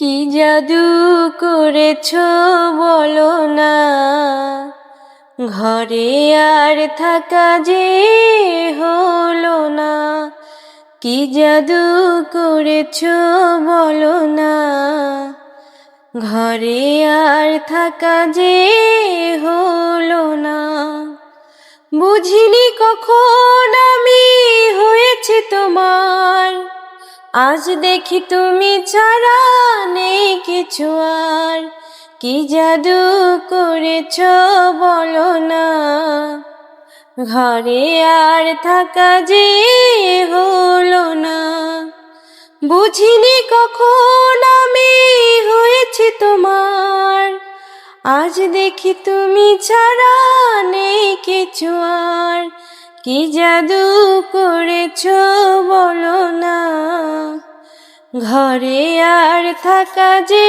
কি জাদু করেছো বলো না, ঘরে আর থাকা যে হলো না। কি জাদু করেছো বলো না, ঘরে আর থাকা যে হলো না। বুঝিনি কখন আমি হয়েছে তোমার, আজ দেখি তুমি ছাড়া নেই কিছু আর। কি জাদু করেছো বলো না, ঘরে আর থাকা যে হলো না। বুঝিনি কখন আমি হয়েছি তোমার, আজ দেখি তুমি ছাড়া নেই কিছু আর। কি জাদু করেছো বলো না, ঘরে আর থাকা যে